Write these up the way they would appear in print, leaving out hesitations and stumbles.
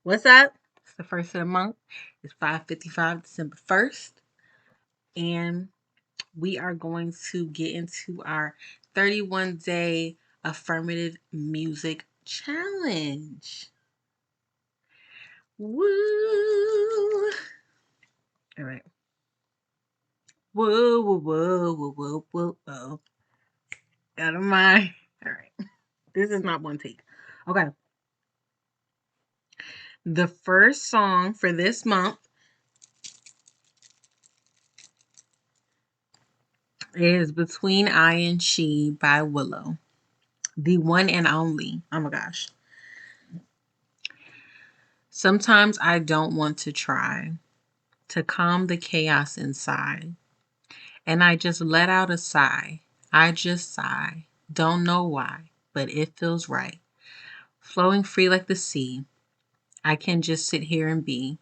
What's up? It's the first of the month. It's 5:55, December 1st, and we are going to get into our 31-day affirmative music challenge. Woo! All right. Whoa, whoa, whoa, whoa, whoa, whoa, whoa. Out of mind. All right. This is not one take. Okay. The first song for this month is Between I and She by Willow. The one and only. Oh my gosh. Sometimes I don't want to try to calm the chaos inside. And I just let out a sigh. I just sigh. Don't know why, but it feels right. Flowing free like the sea. I can just sit here and be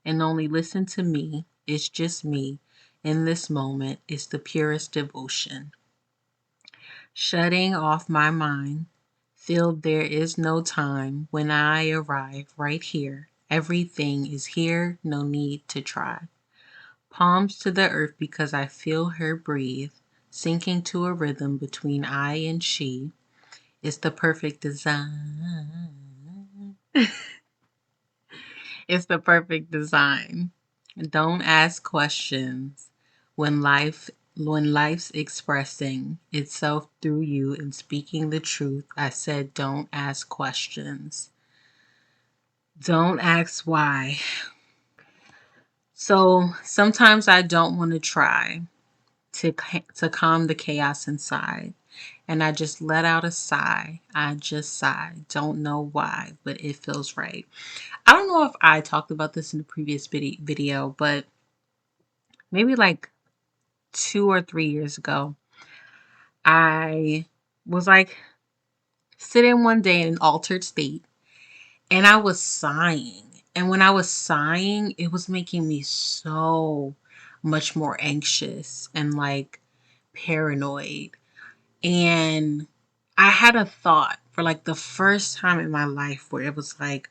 and only listen to me. It's just me. In this moment is the purest devotion. Shutting off my mind. Feel there is no time when I arrive right here. Everything is here, no need to try. Palms to the earth because I feel her breathe, sinking to a rhythm between I and she. It's the perfect design. It's the perfect design. Don't ask questions when life's expressing itself through you and speaking the truth. I said don't ask questions. Don't ask why. So sometimes I don't want to try to calm the chaos inside. And I just let out a sigh. I just sigh. Don't know why, but it feels right. I don't know if I talked about this in the previous video, but maybe like 2 or 3 years ago, I was like sitting one day in an altered state and I was sighing. And when I was sighing, it was making me so much more anxious and like paranoid. And I had a thought for like the first time in my life where it was like,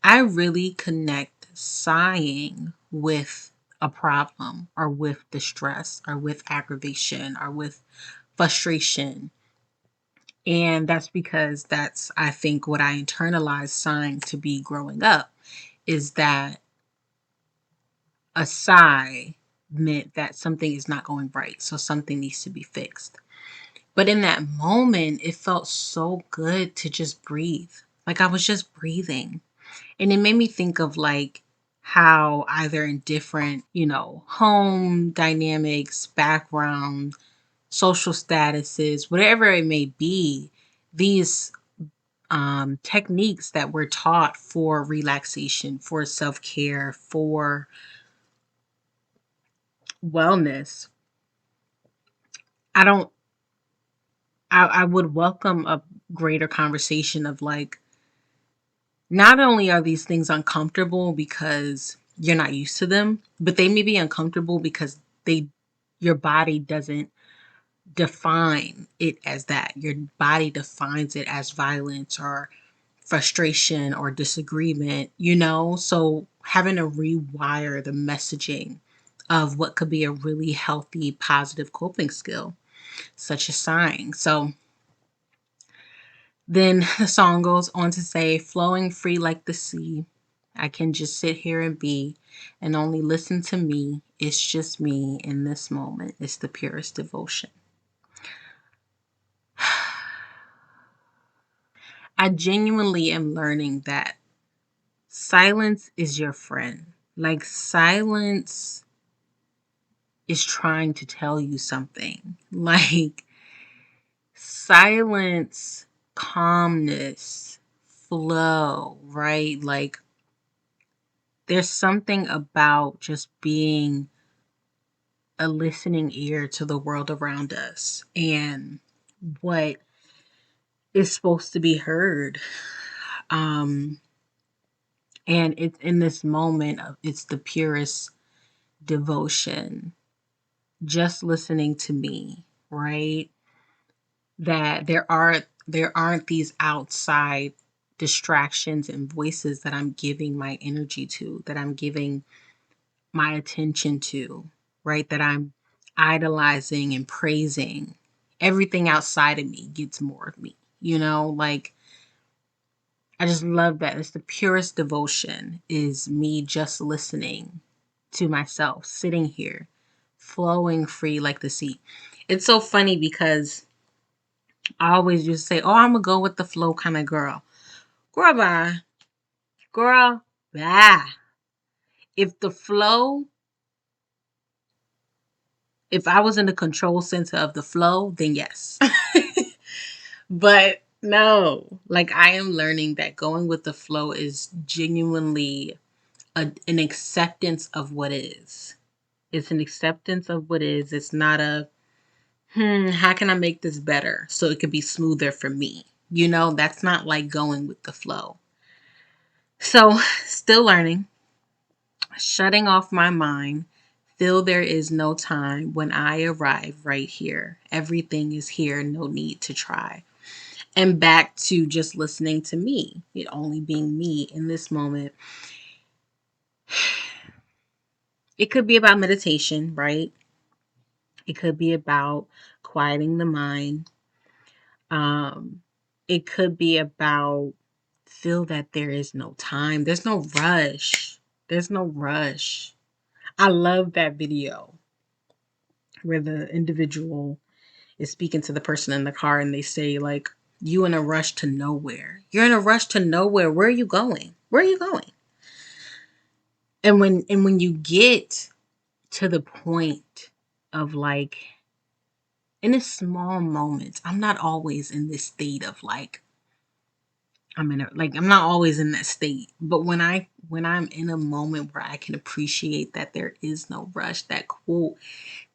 I really connect sighing with a problem or with distress or with aggravation or with frustration. And that's because that's, I think, what I internalized sighing to be growing up is that a sigh meant that something is not going right. So something needs to be fixed. But in that moment, it felt so good to just breathe. Like I was just breathing. And it made me think of like how either in different, home dynamics, background, social statuses, whatever it may be, these techniques that we're taught for relaxation, for self care, for wellness, I don't, I would welcome a greater conversation of like, not only are these things uncomfortable because you're not used to them, but they may be uncomfortable because your body doesn't define it as that. Your body defines it as violence or frustration or disagreement. So having to rewire the messaging of what could be a really healthy, positive coping skill, such as sighing. So then the song goes on to say, flowing free like the sea. I can just sit here and be and only listen to me. It's just me in this moment. It's the purest devotion. I genuinely am learning that silence is your friend. Like silence is trying to tell you something. Like silence, calmness, flow, right? Like there's something about just being a listening ear to the world around us and what is supposed to be heard. Um, and it's in this moment of it's the purest devotion, just listening to me, right? That there aren't these outside distractions and voices that I'm giving my energy to, that I'm giving my attention to, right? That I'm idolizing and praising. Everything outside of me gets more of me, like I just love that. It's the purest devotion is me just listening to myself, sitting here, flowing free like the sea. It's so funny because I always just say, oh, I'm going to go with the flow kind of girl. Girl, bye. Girl, bye. If the flow, if I was in the control center of the flow, then yes. But no, like I am learning that going with the flow is genuinely an acceptance of what is. It's an acceptance of what is. It's not a, how can I make this better so it could be smoother for me? That's not like going with the flow. So, still learning, shutting off my mind. Feel there is no time when I arrive right here. Everything is here, no need to try. And back to just listening to me, it only being me in this moment. It could be about meditation, right? It could be about quieting the mind. Um, it could be about feel that there is no time. There's no rush. There's no rush. I love that video where the individual is speaking to the person in the car and they say like, you in a rush to nowhere. You're in a rush to nowhere. Where are you going? Where are you going? And when you get to the point of like in a small moment, I'm not always in this state of like I'm not always in that state, but when I'm in a moment where I can appreciate that there is no rush, that quote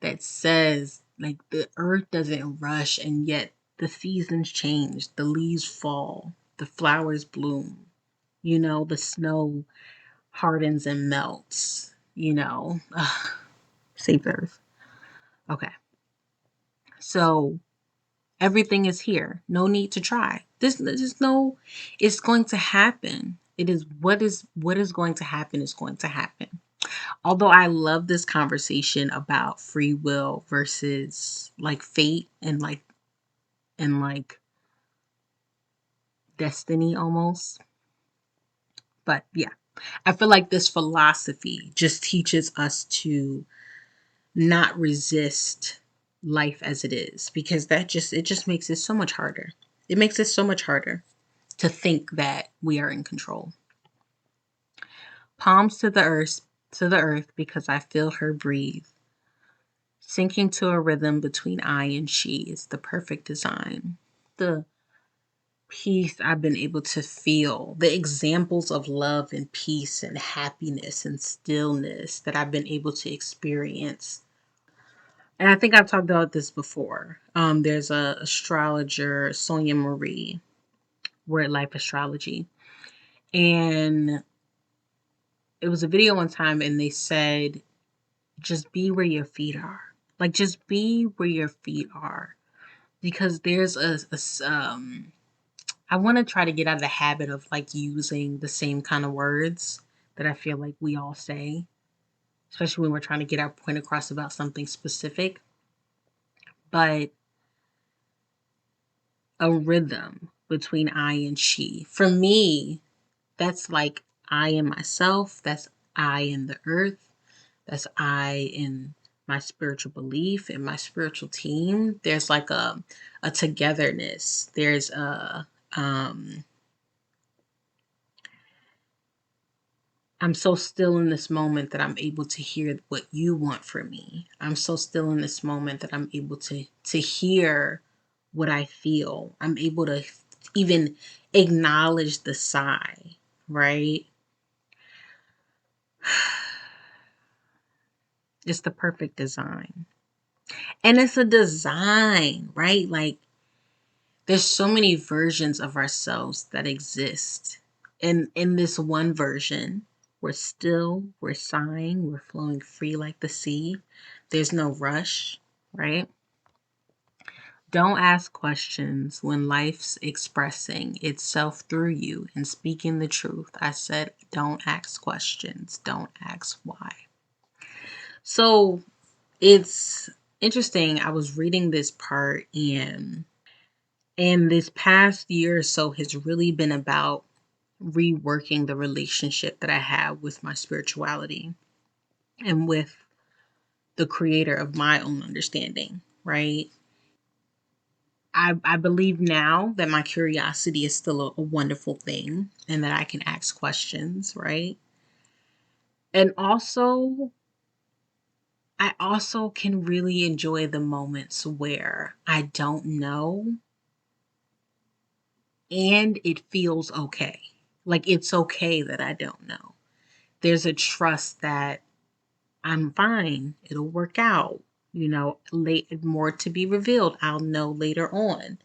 that says like the earth doesn't rush and yet the seasons change, the leaves fall, the flowers bloom, the snow hardens and melts, save the earth. Okay. So everything is here. No need to try. There's no, it's going to happen. It is what is going to happen is going to happen. Although I love this conversation about free will versus like fate and like destiny almost. But yeah, I feel like this philosophy just teaches us to not resist life as it is because it just makes it so much harder. It makes it so much harder to think that we are in control. Palms to the earth because I feel her breathe. Sinking to a rhythm between I and she is the perfect design. The peace I've been able to feel, the examples of love and peace and happiness and stillness that I've been able to experience. And I think I've talked about this before. There's a astrologer, Sonia Marie, Word Life Astrology. And it was a video one time and they said, just be where your feet are. Like just be where your feet are. Because there's I want to try to get out of the habit of like using the same kind of words that I feel like we all say, especially when we're trying to get our point across about something specific. But a rhythm between I and she. For me, that's like I and myself, that's I and the earth, that's I in my spiritual belief and my spiritual team. There's like a togetherness. There's a I'm so still in this moment that I'm able to hear what you want from me. I'm so still in this moment that I'm able to hear what I feel. I'm able to even acknowledge the sigh, right? It's the perfect design. And it's a design, right? Like there's so many versions of ourselves that exist. And in this one version, we're still, we're sighing, we're flowing free like the sea. There's no rush, right? Don't ask questions when life's expressing itself through you and speaking the truth. I said, don't ask questions. Don't ask why. So it's interesting. I was reading this part, and this past year or so has really been about reworking the relationship that I have with my spirituality and with the creator of my own understanding, right? I believe now that my curiosity is still a wonderful thing and that I can ask questions, right? And also, I also can really enjoy the moments where I don't know and it feels okay. Like it's okay that I don't know. There's a trust that I'm fine. It'll work out. Late more to be revealed. I'll know later on,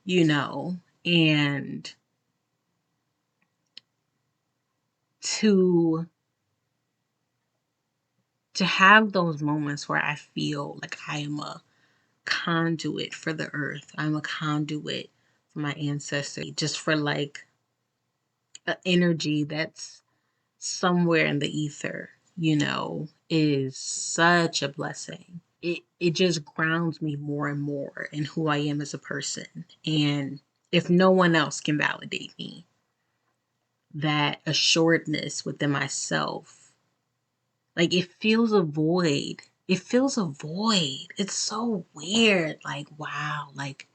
you know, and to to have those moments where I feel like I am a conduit for the earth. I'm a conduit for my ancestors, just for like an energy that's somewhere in the ether, is such a blessing. It just grounds me more and more in who I am as a person. And if no one else can validate me, that assuredness within myself, like it feels a void. It feels a void. It's so weird. Like, wow. Like,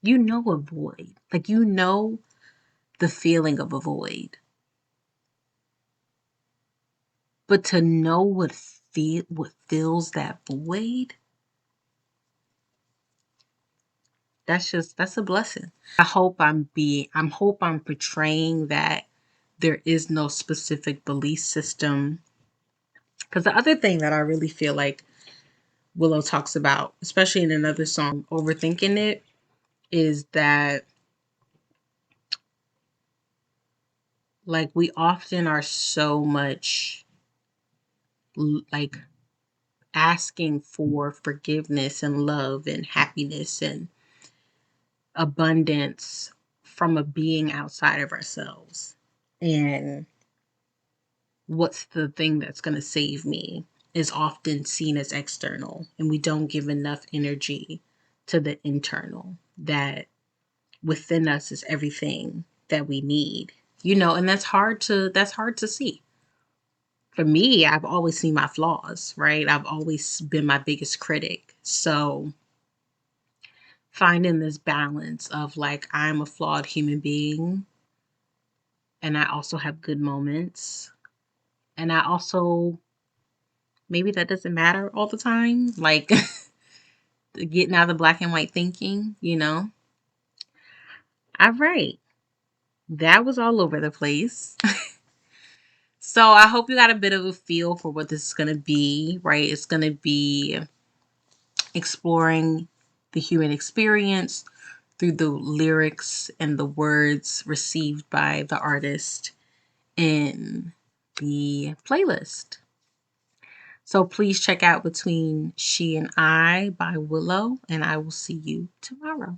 a void. Like, the feeling of a void. But to know what fills that void, that's a blessing. I hope I'm portraying that there is no specific belief system. Because the other thing that I really feel like Willow talks about, especially in another song, Overthinking It, is that like we often are so much like asking for forgiveness and love and happiness and abundance from a being outside of ourselves. And what's the thing that's going to save me is often seen as external, and we don't give enough energy to the internal, that within us is everything that we need. And that's hard to see. For me, I've always seen my flaws, right? I've always been my biggest critic. So finding this balance of like, I'm a flawed human being and I also have good moments. And I also, maybe that doesn't matter all the time. Like getting out of the black and white thinking. All right. That was all over the place. So I hope you got a bit of a feel for what this is going to be, right? It's going to be exploring the human experience through the lyrics and the words received by the artist in the playlist. So please check out Between She and I by Willow, and I will see you tomorrow.